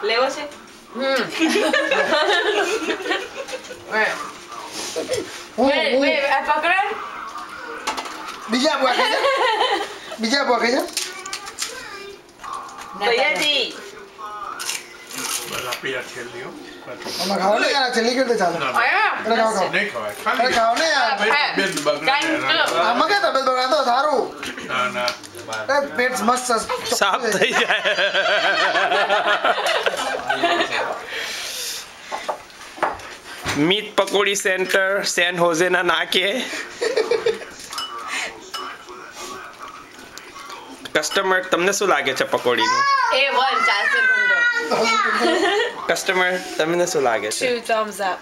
લેવો છે પકડ બીજા બુઆ ખાઈ જા બીજા બુઆ ખાઈ જા ભૈયાજી બરાબર પિયા છેલ્લીઓ અમે ખાવ ને યાર છેલ્લી કરતે ચાલે અરે ખાવ નહીં ખવાય અરે ખાવ ને યાર બેન બગડે આમાં કે તબિયત બગાડતો સારું ના ના અરે પેટ મસ્ત સાફ થઈ જાય મીટ પકોડી સેન્ટર સેન હોઝેના નાકે કસ્ટમર તમને શું લાગે છે પકોડીનું એ વન ચાલશે ધંધો કસ્ટમર તમને શું લાગે છે 2 thumbs up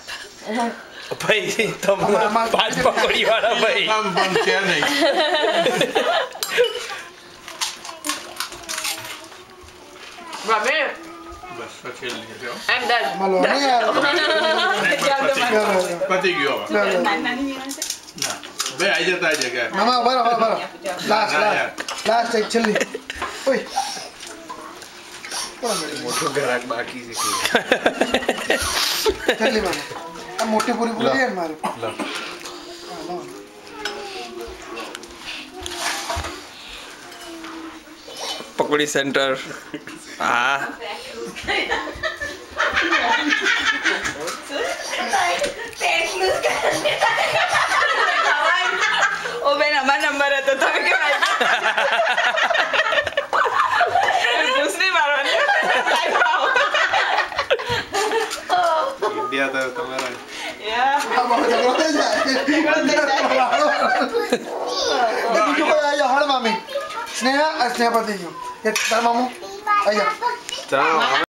ભાઈ તમને પાંચ પકોડી વાળા ભાઈ કામ પણ છે નહીં બાબે બસ છેલ્લી છે I'm done મલો ને યાર પતી ગયો લે, લે. ના બે આવી જતા જગ્યા મામા બરાબર લાસ્ટ એક છેલ્લી ઓય મોટો ગ્રાહક બાકી છે છેલ્લી મામા આ મોટી પૂરી પૂરી છે મારે પકોડી સેન્ટર હા ઓ બેન અમાર નંબર હતો તમે કેમ પૂછની મારવાની ઇન્ડિયા તો તમારા યા આ બાબા ઝઘડો થઈ જાય બીજું કોઈ આયા હળ મામી સ્નેહા પર થઈ ગયો એ તાર મામુ આયા ચાલો